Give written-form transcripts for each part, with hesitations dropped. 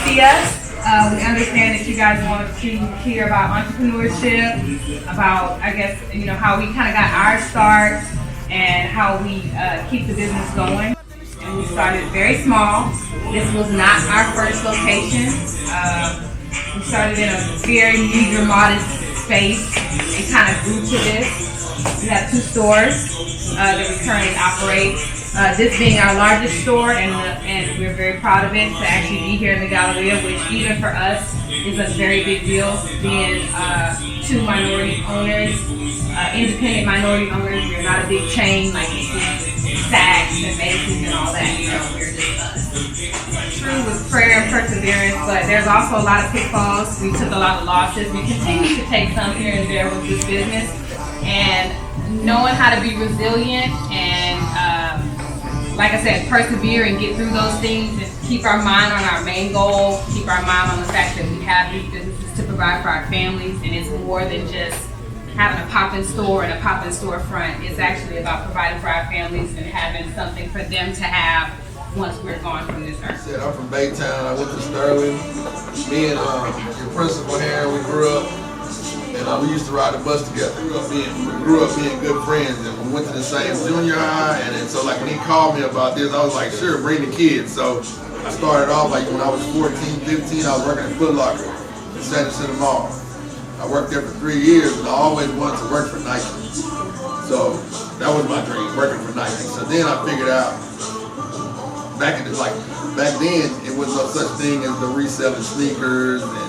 see us. We understand that you guys want to hear about entrepreneurship, about, I guess, how we kind of got our start and how we keep the business going. And we started very small. This was not our first location. We started in a very meager, modest space and kind of grew to this. We have 2 stores that we currently operate. This being our largest store, and we're very proud of it to actually be here in the Galleria, which even for us is a very big deal. Being 2 minority owners, independent minority owners. We're not a big chain like you see Saks and Macy's and all that. We're just us. True with prayer and perseverance, but there's also a lot of pitfalls. We took a lot of losses. We continue to take some here and there with this business, and knowing how to be resilient and like I said, persevere and get through those things and keep our mind on our main goal, keep our mind on the fact that we have these businesses to provide for our families, and it's more than just having a pop-in store and a pop-in storefront. It's actually about providing for our families and having something for them to have once we're gone from this earth. I'm from Baytown. I went to Sterling. Me and your principal here, we grew up. And we used to ride the bus together. We grew up being good friends, and we went to the same junior high. And then, so like when he called me about this, I was like, sure, bring the kids. So I started off like when I was 14, 15, I was working at Foot Locker in Santa City Mall. I worked there for 3 years, and I always wanted to work for Nike. So that was my dream, working for Nike. So then I figured out back then it was no such thing as the reselling sneakers and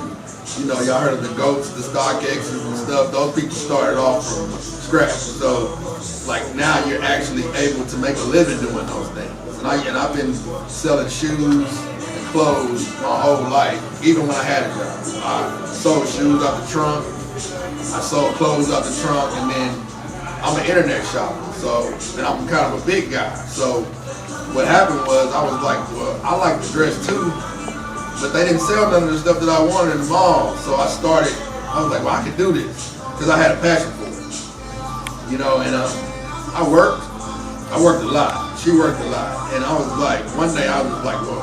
y'all heard of the GOATs, the StockX's and stuff. Those people started off from scratch. So, like now you're actually able to make a living doing those things. And I've been selling shoes and clothes my whole life, even when I had a job. I sold shoes out the trunk, I sold clothes out the trunk, and then I'm an internet shopper. So, and I'm kind of a big guy. So, what happened was I was like, well, I like to dress too. But they didn't sell none of the stuff that I wanted in the mall. So I was like, well, I could do this. Because I had a passion for it. And I worked a lot. She worked a lot. And I was like, one day I was like, well,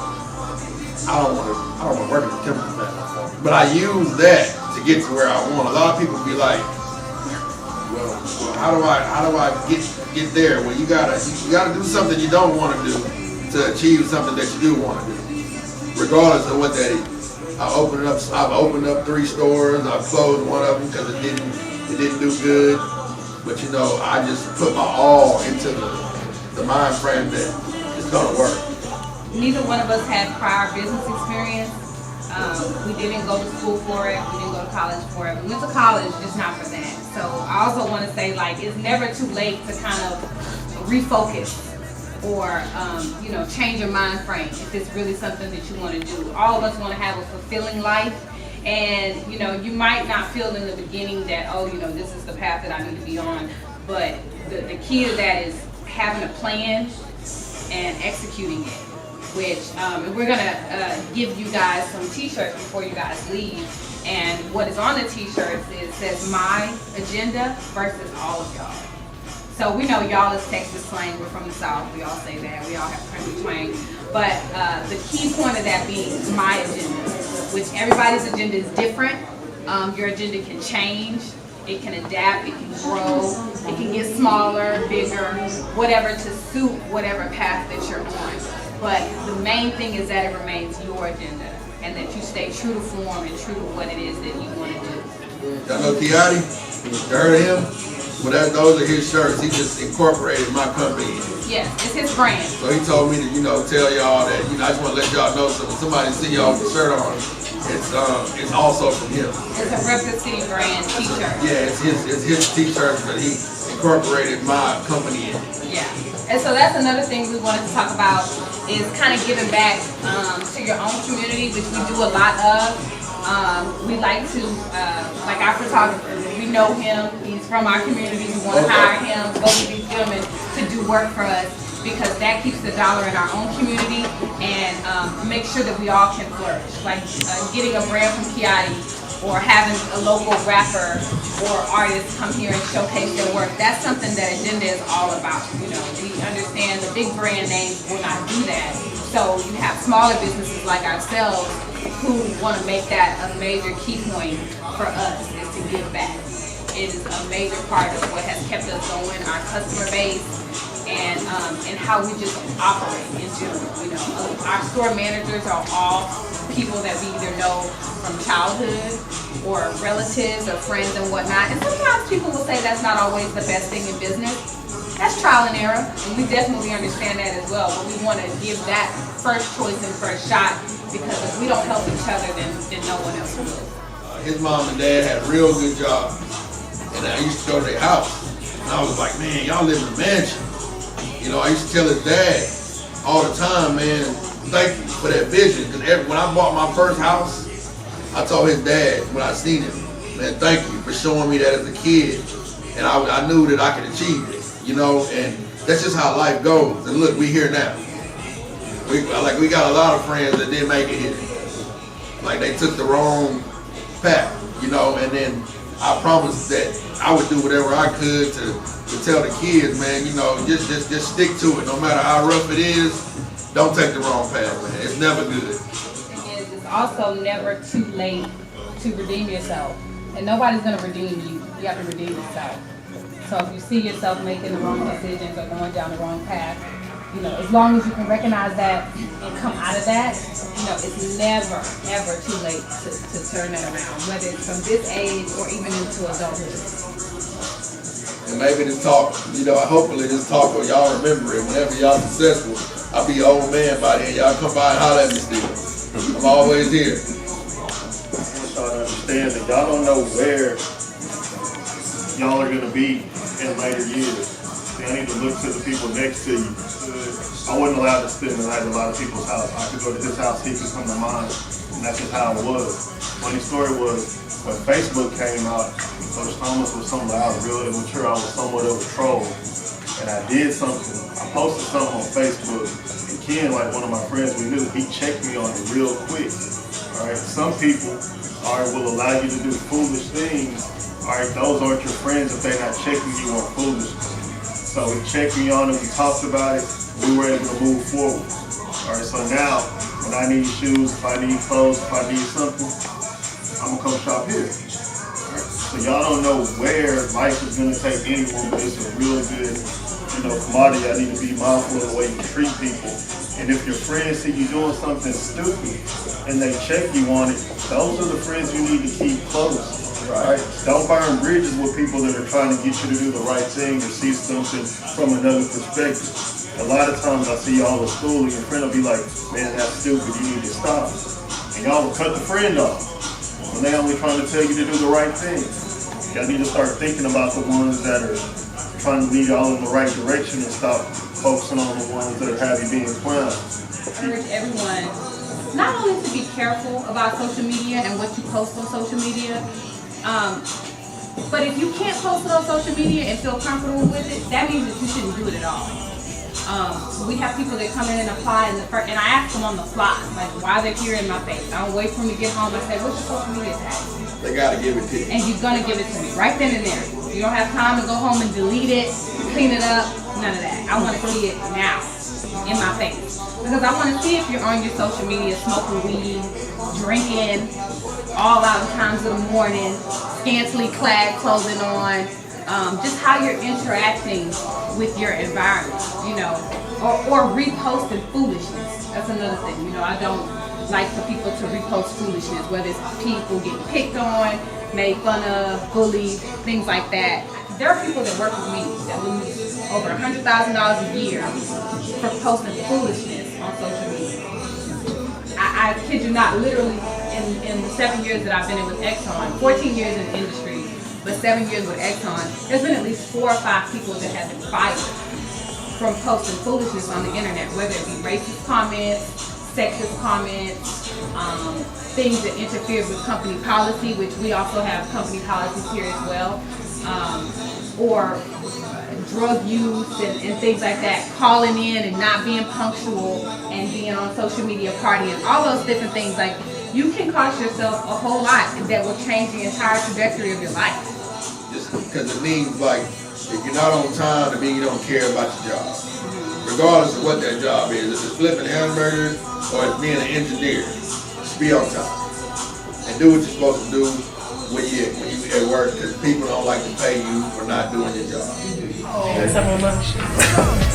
I don't want to work in the chemical factory. But I used that to get to where I want. A lot of people be like, well, how do I get there? Well, you gotta do something you don't want to do to achieve something that you do want to do, regardless of what that is. I've opened up 3 stores. I've closed one of them because it didn't do good. But I just put my all into the mind frame that it's gonna work. Neither one of us had prior business experience. We didn't go to school for it. We didn't go to college for it. We went to college just not for that. So I also want to say, it's never too late to kind of refocus or change your mind frame if it's really something that you want to do. All of us want to have a fulfilling life, and you might not feel in the beginning that this is the path that I need to be on, but the key to that is having a plan and executing it, which we're gonna give you guys some t-shirts before you guys leave, and what is on the t-shirts says my agenda versus all of y'all. So we know y'all is Texas slang. We're from the South. We all say that. We all have country twang. But the key point of that being my agenda, which everybody's agenda is different. Your agenda can change. It can adapt. It can grow. It can get smaller, bigger, whatever to suit whatever path that you're on. But the main thing is that it remains your agenda and that you stay true to form and true to what it is that you want to do. Y'all know Kiati? You heard of him? Well, those are his shirts. He just incorporated my company. Yes, it's his brand. So he told me to, tell y'all that, I just want to let y'all know, so when somebody see y'all with the shirt on, it's also from him. It's a Repta City brand t-shirt. Yeah, it's his t-shirts, but he incorporated my company in it. Yeah, and so that's another thing we wanted to talk about is kind of giving back to your own community, which we do a lot of. We like to, like our photographer, we know him, he's from our community, we want to hire him, go to these gentlemen to do work for us because that keeps the dollar in our own community and make sure that we all can flourish. Like getting a brand from Kiati or having a local rapper or artist come here and showcase their work, that's something that Agenda is all about. We understand the big brand names will not do that. So you have smaller businesses like ourselves who want to make that a major key point for us is to give back. It is a major part of what has kept us going, our customer base, and how we just operate in general. You know, our store managers are all people that we either know from childhood or relatives or friends and whatnot. And sometimes people will say that's not always the best thing in business. That's trial and error, and we definitely understand that as well. But we want to give that first choice and first shot, because if we don't help each other, then no one else will. His mom and dad had a real good job. And I used to go to their house, and I was like, man, y'all live in a mansion. You know, I used to tell his dad all the time, man, thank you for that vision. Because when I bought my first house, I told his dad when I seen him, man, thank you for showing me that as a kid. And I knew that I could achieve it, you know, and that's just how life goes. And look, we here now. We got a lot of friends that didn't make it here. Like they took the wrong path, you know, and then I promised that I would do whatever I could to tell the kids, man, you know, just stick to it. No matter how rough it is, don't take the wrong path, man. It's never good. It's also never too late to redeem yourself. And nobody's going to redeem you. You have to redeem yourself. So if you see yourself making the wrong decisions or going down the wrong path, you know, as long as you can recognize that and come out of that, you know, it's never, ever too late to turn that around, whether it's from this age or even into adulthood. And maybe this talk, you know, hopefully this talk will y'all remember it. Whenever y'all successful, I'll be an old man by then. Y'all come by and holler at me still. I'm always here. I want y'all to understand that y'all don't know where y'all are going to be in later years. Y'all need to look to the people next to you. I wasn't allowed to spend the night at a lot of people's house. I could go to his house, he could come to mine, and that's just how it was. Funny story was, when Facebook came out, Coach Thomas was something I was really immature. I was somewhat of a troll. And I did something. I posted something on Facebook. And Ken, like one of my friends we knew, he checked me on it real quick. All right. Some people will allow you to do foolish things. All right. Those aren't your friends if they're not checking you on foolishness. So he checked me on it. We talked about it. We were able to move forward. All right. So now, when I need shoes, if I need clothes, if I need something, I'm gonna come shop here. So y'all don't know where life is going to take anyone, but it's a real good, you know, commodity. I need to be mindful of the way you treat people. And if your friends see you doing something stupid and they check you on it, those are the friends you need to keep close, right? Don't burn bridges with people that are trying to get you to do the right thing or see something from another perspective. A lot of times I see y'all at school and your friend will be like, man, that's stupid, you need to stop. And y'all will cut the friend off. When they only trying to tell you to do the right thing. Y'all need to start thinking about the ones that are trying to lead y'all in the right direction and stop focusing on the ones that have you being clowns. I urge everyone not only to be careful about social media and what you post on social media, but if you can't post it on social media and feel comfortable with it, that means that you shouldn't do it at all. We have people that come in and apply, and I ask them on the fly, like, why they're here in my face. I don't wait for them to get home. I say, what's your social media tag? They gotta give it to you. And you're gonna give it to me right then and there. You don't have time to go home and delete it, clean it up, none of that. I want to see it now, in my face. Because I want to see if you're on your social media smoking weed, drinking, all out times of the morning, scantily clad clothing on, just how you're interacting with your environment, you know, or reposting foolishness. That's another thing, you know, I don't like for people to repost foolishness, whether it's people getting picked on, made fun of, bullied, things like that. There are people that work with me that lose over $100,000 a year for posting foolishness on social media. I kid you not, literally in the 7 years that I've been in with Exxon, 14 years in the industry, but 7 years with Exxon, there's been at least 4 or 5 people that have been fired from posting foolishness on the internet, whether it be racist comments, sexist comments, things that interfere with company policy, which we also have company policies here as well, or drug use and things like that, calling in and not being punctual and being on social media partying, all those different things. Like, you can cost yourself a whole lot that will change the entire trajectory of your life. Just because it means, like, if you're not on time, it means you don't care about your job. regardless of what that job is. If it's flipping hamburgers or it's being an engineer, just be on time and do what you're supposed to do when you at work, because people don't like to pay you for not doing your job. Some of my shit.